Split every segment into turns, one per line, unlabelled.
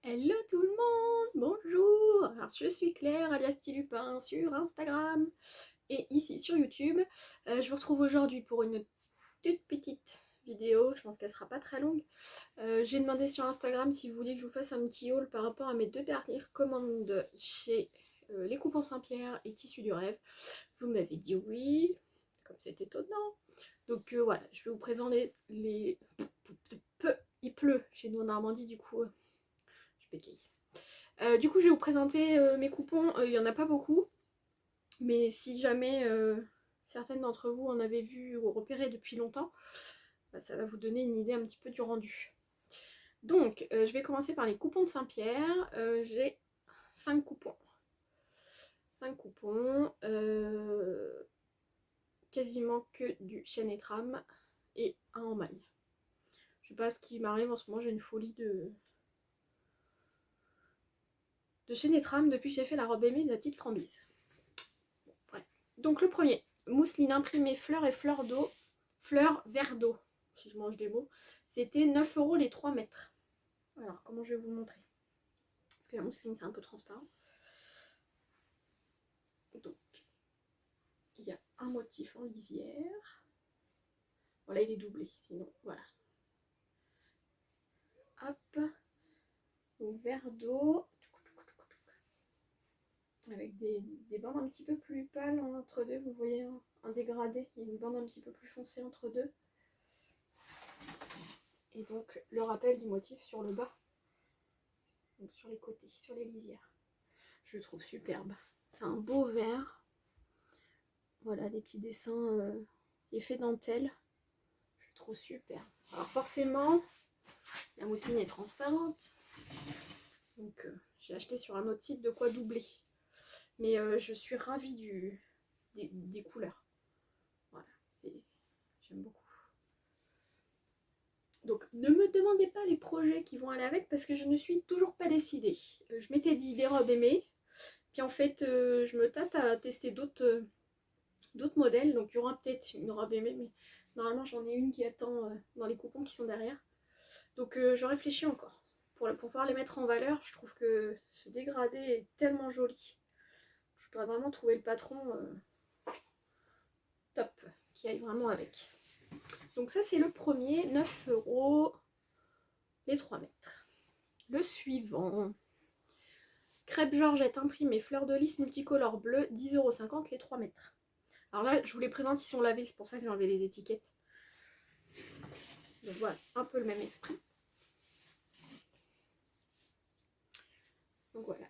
Hello tout le monde, bonjour. Alors je suis Claire alias Petit Lupin sur Instagram et ici sur YouTube. Je vous retrouve aujourd'hui pour une toute petite vidéo, je pense qu'elle sera pas très longue. J'ai demandé sur Instagram si vous voulez que je vous fasse un petit haul par rapport à mes deux dernières commandes chez Les Coupons Saint-Pierre et Tissus du Rêve. Vous m'avez dit oui, comme c'est étonnant. Donc voilà, je vais vous présenter les... Il pleut chez nous en Normandie, du coup je bégaye. Du coup, je vais vous présenter mes coupons. Il n'y en a pas beaucoup, mais si jamais certaines d'entre vous en avez vu ou repéré depuis longtemps, bah, ça va vous donner une idée un petit peu du rendu. Donc, je vais commencer par les coupons de Saint-Pierre. J'ai 5 coupons. 5 coupons. Quasiment que du chêne et trame et un en maille. Je sais pas ce qui m'arrive en ce moment, j'ai une folie de chêne et trame depuis que j'ai fait la robe aimée de la petite Frambise. Bon, bref. Donc le premier, mousseline imprimée fleurs et fleurs d'eau, fleurs verre d'eau, si je mange des mots, c'était 9 € les 3 mètres. Alors comment je vais vous le montrer? Parce que la mousseline c'est un peu transparent. Donc il y a un motif en lisière. Voilà, il est doublé, sinon voilà. Hop, donc verre d'eau. Avec des bandes un petit peu plus pâles entre deux, vous voyez un dégradé, il y a une bande un petit peu plus foncée entre deux. Et donc le rappel du motif sur le bas, donc sur les côtés, sur les lisières. Je le trouve superbe. C'est un beau vert. Voilà, des petits dessins effets dentelle. Je le trouve superbe. Alors forcément, la mousseline est transparente. Donc j'ai acheté sur un autre site de quoi doubler. Mais je suis ravie des couleurs. Voilà, j'aime beaucoup. Donc ne me demandez pas les projets qui vont aller avec parce que je ne suis toujours pas décidée. Je m'étais dit des robes aimées. Puis en fait, je me tâte à tester d'autres modèles. Donc il y aura peut-être une robe aimée, mais normalement j'en ai une qui attend dans les coupons qui sont derrière. Donc je réfléchis encore. Pour pouvoir les mettre en valeur, je trouve que ce dégradé est tellement joli. Je voudrais vraiment trouver le patron top, qui aille vraiment avec. Donc ça c'est le premier, 9 € les 3 mètres. Le suivant, crêpe Georgette imprimée fleur de lys multicolore bleu, 10,50 € les 3 mètres. Alors là, je vous les présente, ils sont lavés, c'est pour ça que j'ai enlevé les étiquettes. Donc voilà, un peu le même esprit. Donc voilà.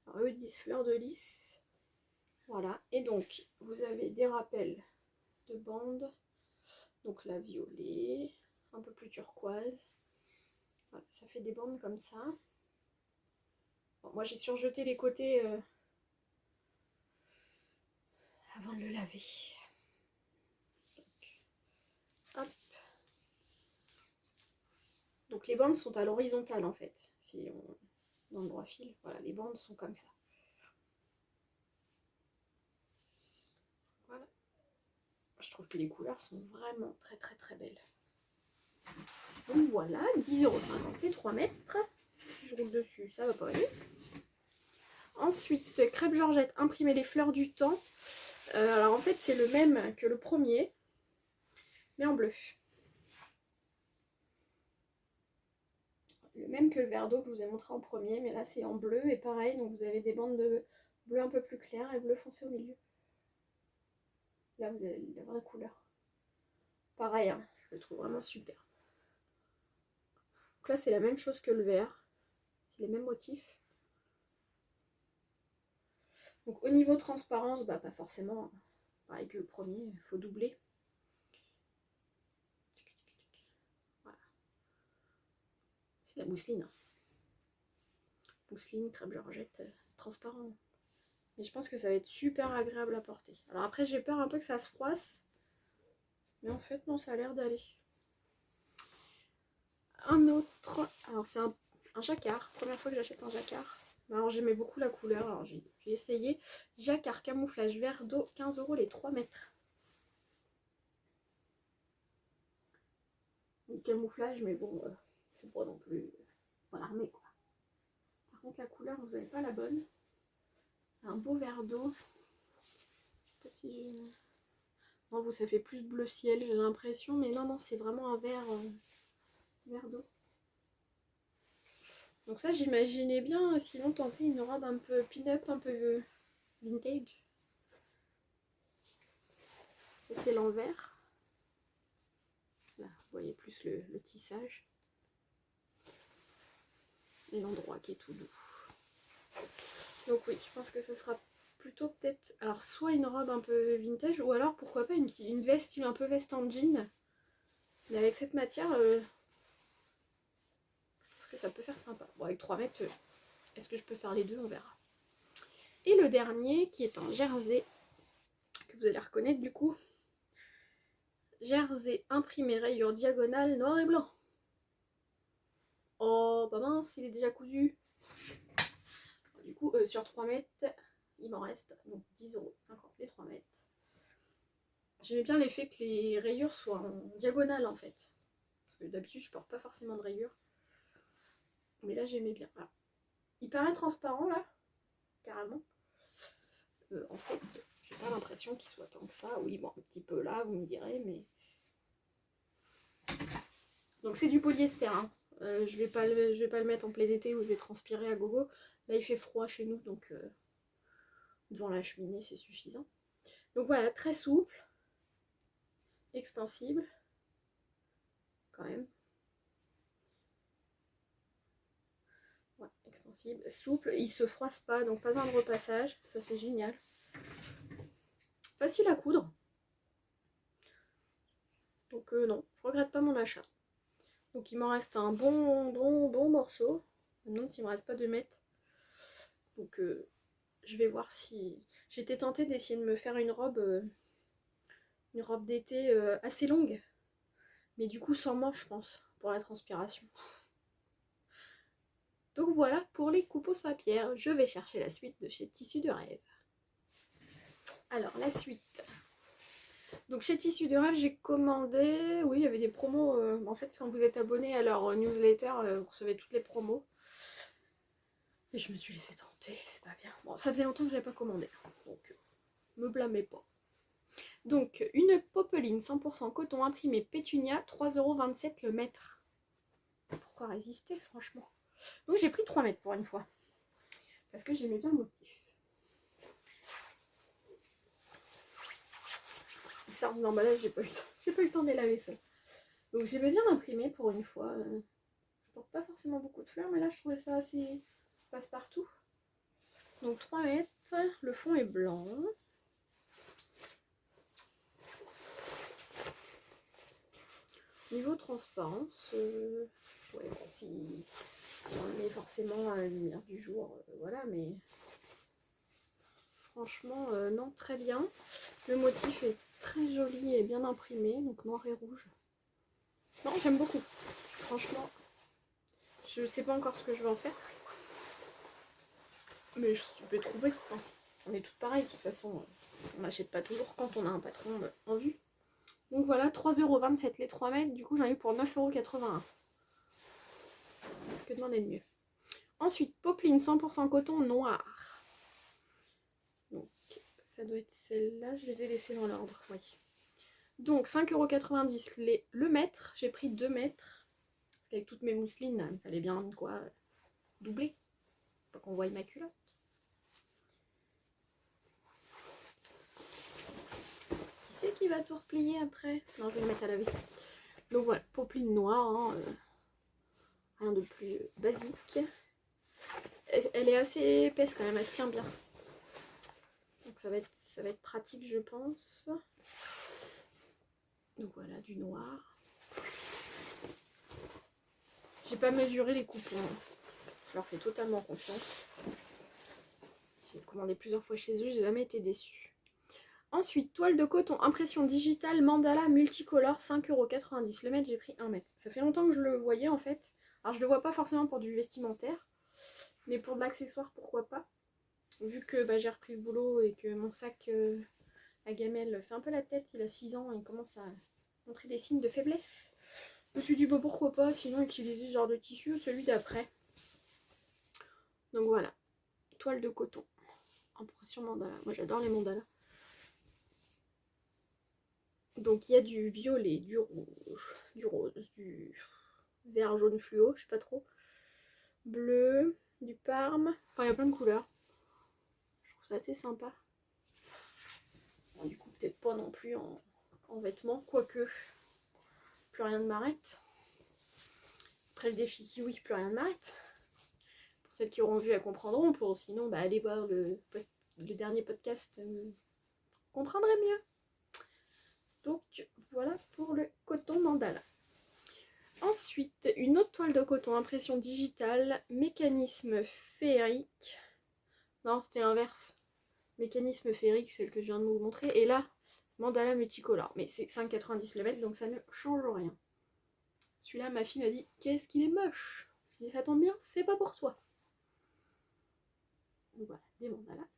Alors eux disent fleur de lys. Voilà. Et donc, vous avez des rappels de bandes. Donc la violet, un peu plus turquoise. Voilà, ça fait des bandes comme ça. Bon, moi j'ai surjeté les côtés avant de le laver. Hop. Donc les bandes sont à l'horizontale en fait. Si on dans le droit fil, voilà, les bandes sont comme ça. Voilà. Je trouve que les couleurs sont vraiment très très très belles. Donc voilà, 10,50 € les 3 mètres. Si je roule dessus, ça va pas aller. Ensuite, crêpe Georgette, imprimer les fleurs du temps. Alors en fait, c'est le même que le premier, mais en bleu. Le même que le verre d'eau que je vous ai montré en premier, mais là c'est en bleu. Et pareil, donc vous avez des bandes de bleu un peu plus clair et bleu foncé au milieu. Là, vous avez la vraie couleur. Pareil, hein, je le trouve vraiment super. Donc là, c'est la même chose que le vert. C'est les mêmes motifs. Donc au niveau transparence, bah pas forcément. Pareil que le premier, il faut doubler. Voilà. C'est la mousseline. Mousseline, crêpe Georgette, c'est transparent. Mais je pense que ça va être super agréable à porter. Alors après, j'ai peur un peu que ça se froisse. Mais en fait, non, ça a l'air d'aller. Un autre. Alors c'est un jacquard. Première fois que j'achète un jacquard. Alors j'aimais beaucoup la couleur. Alors j'ai essayé. Jacquard camouflage vert d'eau, 15 € les 3 mètres. Le camouflage, mais bon, c'est pas non plus pas l'armée quoi. Par contre la couleur vous n'avez pas la bonne. C'est un beau vert d'eau. Je sais pas si je... Non, vous ça fait plus bleu ciel j'ai l'impression, mais non c'est vraiment un vert, vert d'eau. Donc ça j'imaginais bien sinon tenter une robe un peu pin-up, un peu vintage. Ça c'est l'envers. Là vous voyez plus le tissage. Et l'endroit qui est tout doux. Donc oui, je pense que ça sera plutôt peut-être... Alors soit une robe un peu vintage, ou alors pourquoi pas une veste style un peu veste en jean. Mais avec cette matière, je trouve que ça peut faire sympa. Bon avec 3 mètres, est-ce que je peux faire les deux? On verra. Et le dernier qui est un jersey, que vous allez reconnaître du coup. Jersey imprimé rayures diagonale noir et blanc. Oh bah mince, il est déjà cousu. Du coup sur 3 mètres, il m'en reste donc 10,50 € les 3 mètres. J'aimais bien l'effet que les rayures soient en diagonale en fait. Parce que d'habitude je porte pas forcément de rayures. Mais là j'aimais bien. Voilà. Il paraît transparent là, carrément. En fait, j'ai pas l'impression qu'il soit tant que ça. Oui, bon, un petit peu là, vous me direz, mais... Donc c'est du polyester, hein. Je vais pas le mettre en plein été où je vais transpirer à gogo. Là il fait froid chez nous, donc devant la cheminée c'est suffisant. Donc voilà, très souple, extensible, quand même. Ouais, extensible, souple, il se froisse pas, donc pas besoin de repassage, ça c'est génial. Facile à coudre. Donc non, je regrette pas mon achat. Donc il m'en reste un bon morceau. Je me demande s'il me reste pas 2 mètres. Donc je vais voir si... J'étais tentée d'essayer de me faire une robe d'été assez longue. Mais du coup sans manche je pense, pour la transpiration. Donc voilà pour les coupons à pierre. Je vais chercher la suite de chez Tissus de Rêve. Alors la suite. Donc chez Tissus de Rêve j'ai commandé... Oui il y avait des promos. En fait quand vous êtes abonné à leur newsletter, vous recevez toutes les promos. Et je me suis laissée tenter, c'est pas bien. Bon ça faisait longtemps que je n'avais pas commandé. Donc me blâmez pas. Donc une popeline 100% coton imprimé Pétunia, 3,27 € le mètre. Pourquoi résister franchement? Donc j'ai pris 3 mètres pour une fois. Parce que j'aimais bien le motif. Ils sortent de l'emballage, j'ai pas eu le temps de les laver seul. Donc j'aimais bien l'imprimer pour une fois. Je porte pas forcément beaucoup de fleurs, mais là je trouvais ça assez passe-partout. Donc 3 mètres, le fond est blanc. Niveau transparence, ouais, bon, si on le met forcément à la lumière du jour, voilà, mais franchement, non, très bien. Le motif est très joli et bien imprimé, donc noir et rouge. Non, j'aime beaucoup. Franchement, je sais pas encore ce que je vais en faire, mais je vais trouver. Hein. On est toutes pareilles, de toute façon, on n'achète pas toujours quand on a un patron en vue. Donc voilà, 3,27 € les 3 mètres, du coup j'en ai eu pour 9,81 €. Que demander de mieux? Ensuite, popeline 100% coton noir. Donc ça doit être celle-là, je les ai laissées dans l'ordre, oui. Donc 5,90 € le mètre, j'ai pris 2 mètres. Parce qu'avec toutes mes mousselines, il fallait bien quoi doubler. Pas qu'on voie ma culotte. Qui c'est qui va tout replier après? Non, je vais le mettre à laver. Donc voilà, popeline noire, hein, rien de plus basique. Elle est assez épaisse quand même, elle se tient bien. Donc ça va être pratique je pense. Donc voilà, du noir. J'ai pas mesuré les coupons. Je leur fais totalement confiance. J'ai commandé plusieurs fois chez eux, j'ai jamais été déçue. Ensuite, toile de coton, impression digitale, mandala multicolore, 5,90 € le mètre, j'ai pris 1 mètre. Ça fait longtemps que je le voyais en fait. Alors je le vois pas forcément pour du vestimentaire, mais pour de l'accessoire pourquoi pas. Vu que j'ai repris le boulot et que mon sac à gamelle fait un peu la tête, il a 6 ans et il commence à montrer des signes de faiblesse. Je me suis dit, bah pourquoi pas, sinon utiliser ce genre de tissu ou celui d'après. Donc voilà, toile de coton, impression mandala. Moi j'adore les mandalas. Donc il y a du violet, du rouge, du rose, du vert jaune fluo, je sais pas trop. Bleu, du parme, enfin il y a plein de couleurs. Je trouve ça assez sympa. Bon, du coup peut-être pas non plus en vêtements, quoique plus rien ne m'arrête. Après le défi kiwi, plus rien ne m'arrête. Pour celles qui auront vu, elles comprendront. Pour sinon, bah, allez voir le dernier podcast, vous comprendrez mieux. Donc voilà pour le coton mandala. Ensuite, une autre toile de coton, impression digitale, mécanisme féerique. Non, c'était l'inverse. Mécanisme féerique, celle que je viens de vous montrer. Et là, mandala multicolore. Mais c'est 5,90 le mètre, donc ça ne change rien. Celui-là, ma fille m'a dit, qu'est-ce qu'il est moche. Je dis, ça tombe bien, c'est pas pour toi. Donc voilà, des mandalas.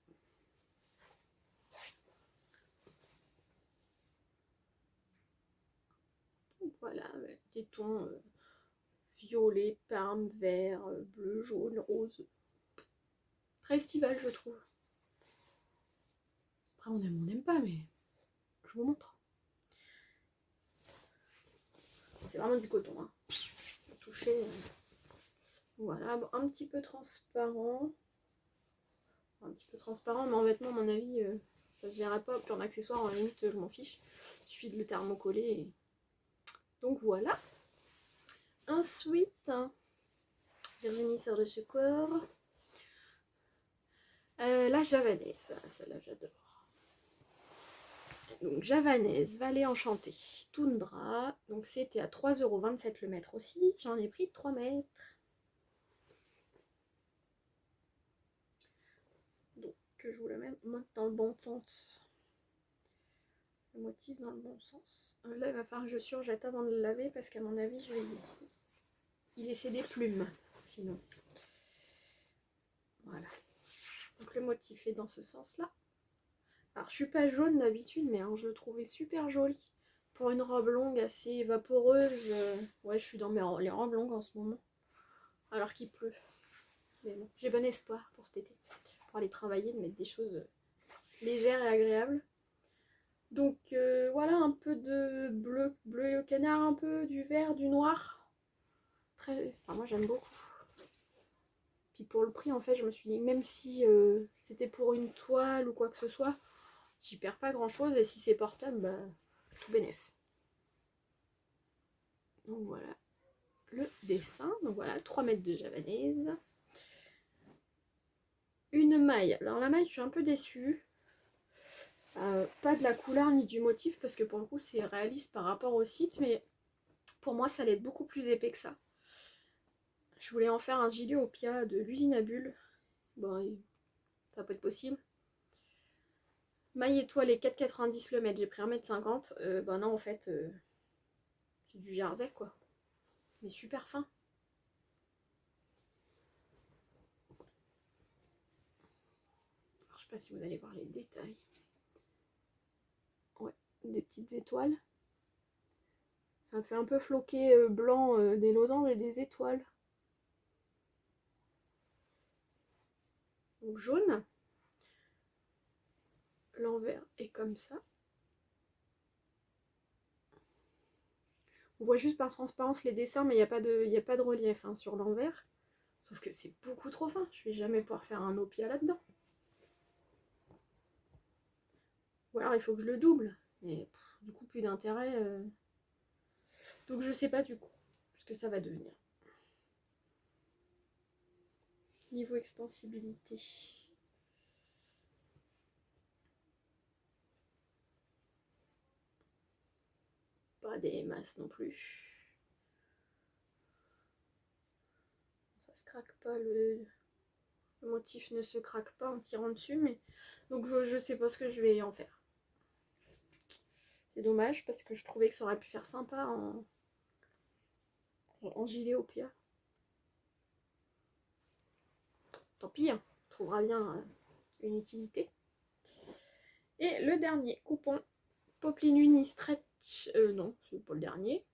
Voilà, avec des tons violet, parme, vert, bleu, jaune, rose. Très estival, je trouve. Après, on aime ou on n'aime pas, mais je vous montre. C'est vraiment du coton, hein. Toucher. Voilà, bon, un petit peu transparent. Un petit peu transparent, mais en vêtements, à mon avis, ça se verra pas. Puis en accessoire, en limite, je m'en fiche. Il suffit de le thermocoller. Et... donc voilà. Ensuite, Virginie sort de ce corps. La javanaise, celle-là j'adore. Donc javanaise, vallée enchantée, toundra. Donc c'était à 3,27 € le mètre aussi. J'en ai pris 3 mètres. Donc que je vous le mette dans le bon sens. Le motif dans le bon sens. Là il va falloir que je surjette avant de le laver parce qu'à mon avis je vais y laisser des plumes. Sinon. Voilà. Donc le motif est dans ce sens-là. Alors je suis pas jaune d'habitude, mais je le trouvais super joli. Pour une robe longue assez vaporeuse. Ouais, je suis dans les robes longues en ce moment. Alors qu'il pleut. Mais bon, j'ai bon espoir pour cet été. Pour aller travailler, de mettre des choses légères et agréables. Donc voilà, un peu de bleu au canard, un peu du vert, du noir. Enfin, moi j'aime beaucoup. Puis pour le prix, en fait, je me suis dit, même si c'était pour une toile ou quoi que ce soit, j'y perds pas grand chose. Et si c'est portable, bah, tout bénef. Donc voilà le dessin. Donc voilà, 3 mètres de javanaise. Une maille. Alors la maille, je suis un peu déçue. Pas de la couleur ni du motif parce que pour le coup c'est réaliste par rapport au site, mais pour moi ça allait être beaucoup plus épais que ça. Je voulais en faire un gilet au Pia de l'usine à bulles. Bon, ça peut être possible. Maille étoilée 4,90 le mètre, j'ai pris 1,50 m. Bah non en fait c'est du jersey quoi. Mais super fin. Alors, je sais pas si vous allez voir les détails. Ouais, des petites étoiles. Ça fait un peu floqué blanc des losanges et des étoiles. Donc jaune. L'envers est comme ça. On voit juste par transparence les dessins, mais il n'y a pas de relief hein, sur l'envers. Sauf que c'est beaucoup trop fin. Je vais jamais pouvoir faire un opia là-dedans. Ou alors il faut que je le double. Mais du coup, plus d'intérêt. Donc je sais pas du coup ce que ça va devenir. Niveau extensibilité. Pas des masses non plus. Ça se craque pas, le motif ne se craque pas en tirant dessus, mais donc je sais pas ce que je vais en faire. C'est dommage parce que je trouvais que ça aurait pu faire sympa en gilet au pia. Tant pis, hein, on trouvera bien une utilité. Et le dernier coupon, Poplin Uni Stretch. Non, c'est pas le dernier.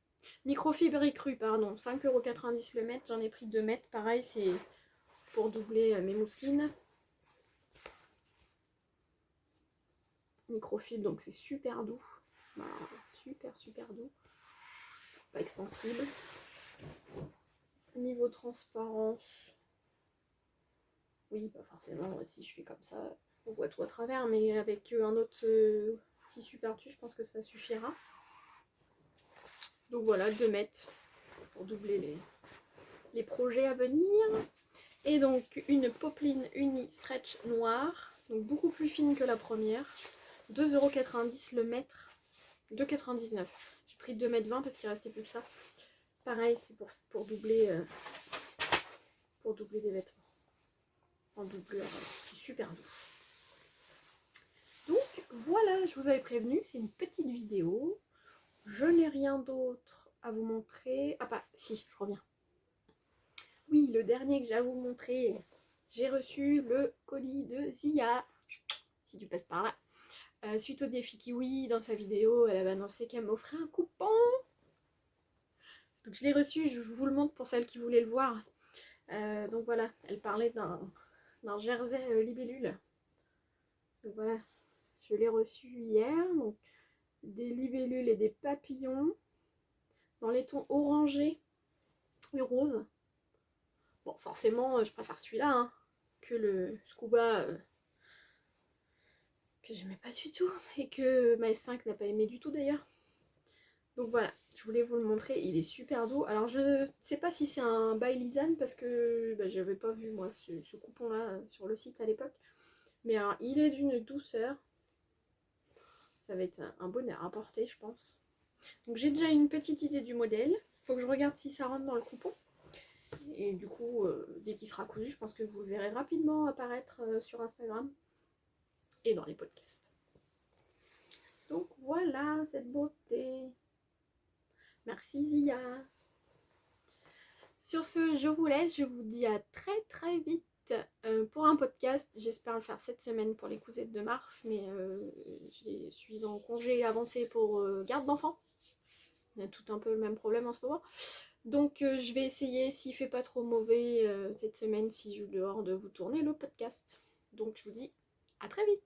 Microfibre écrue, pardon, 5,90€ le mètre, j'en ai pris 2 mètres, pareil, c'est pour doubler mes mousselines. Microfibre, donc c'est super doux, bah, super doux, pas extensible. Niveau transparence, oui, bah forcément, si je fais comme ça, on voit tout à travers, mais avec un autre tissu par-dessus, je pense que ça suffira. Donc voilà, 2 mètres pour doubler les projets à venir. Et donc une popeline uni stretch noire, donc beaucoup plus fine que la première. 2,90€ le mètre, 2,99€. J'ai pris 2,20 m parce qu'il restait plus que ça. Pareil, c'est pour doubler des vêtements. En doublure, c'est super doux. Donc voilà, je vous avais prévenu, c'est une petite vidéo. Je n'ai rien d'autre à vous montrer. Ah bah si, je reviens. Oui, le dernier que j'ai à vous montrer, j'ai reçu le colis de Zia, si tu passes par là. Suite au défi Kiwi, dans sa vidéo, elle avait annoncé qu'elle m'offrait un coupon. Donc je l'ai reçu, je vous le montre pour celles qui voulaient le voir. Donc voilà, elle parlait d'un jersey libellule. Donc voilà, je l'ai reçu hier. Donc, des libellules et des papillons dans les tons orangés et roses. Bon, forcément, je préfère celui-là hein, que le scuba que j'aimais pas du tout et que ma S5 n'a pas aimé du tout d'ailleurs. Donc voilà, je voulais vous le montrer, il est super doux. Alors je sais pas si c'est un by Lisanne parce que bah, j'avais pas vu moi ce coupon là sur le site à l'époque. Mais alors il est d'une douceur. Ça va être un bonheur à porter je pense. Donc j'ai déjà une petite idée du modèle. Faut que je regarde si ça rentre dans le coupon. Et du coup, dès qu'il sera cousu, je pense que vous le verrez rapidement apparaître sur Instagram et dans les podcasts. Donc voilà cette beauté. Merci Zia. Sur ce, je vous laisse. Je vous dis à très vite pour un podcast. J'espère le faire cette semaine pour les cousettes de mars. Mais je suis en congé avancé pour garde d'enfants. On a tout un peu le même problème en ce moment. Donc je vais essayer, s'il fait pas trop mauvais cette semaine, si je joue dehors, de vous tourner le podcast. Donc je vous dis à très vite.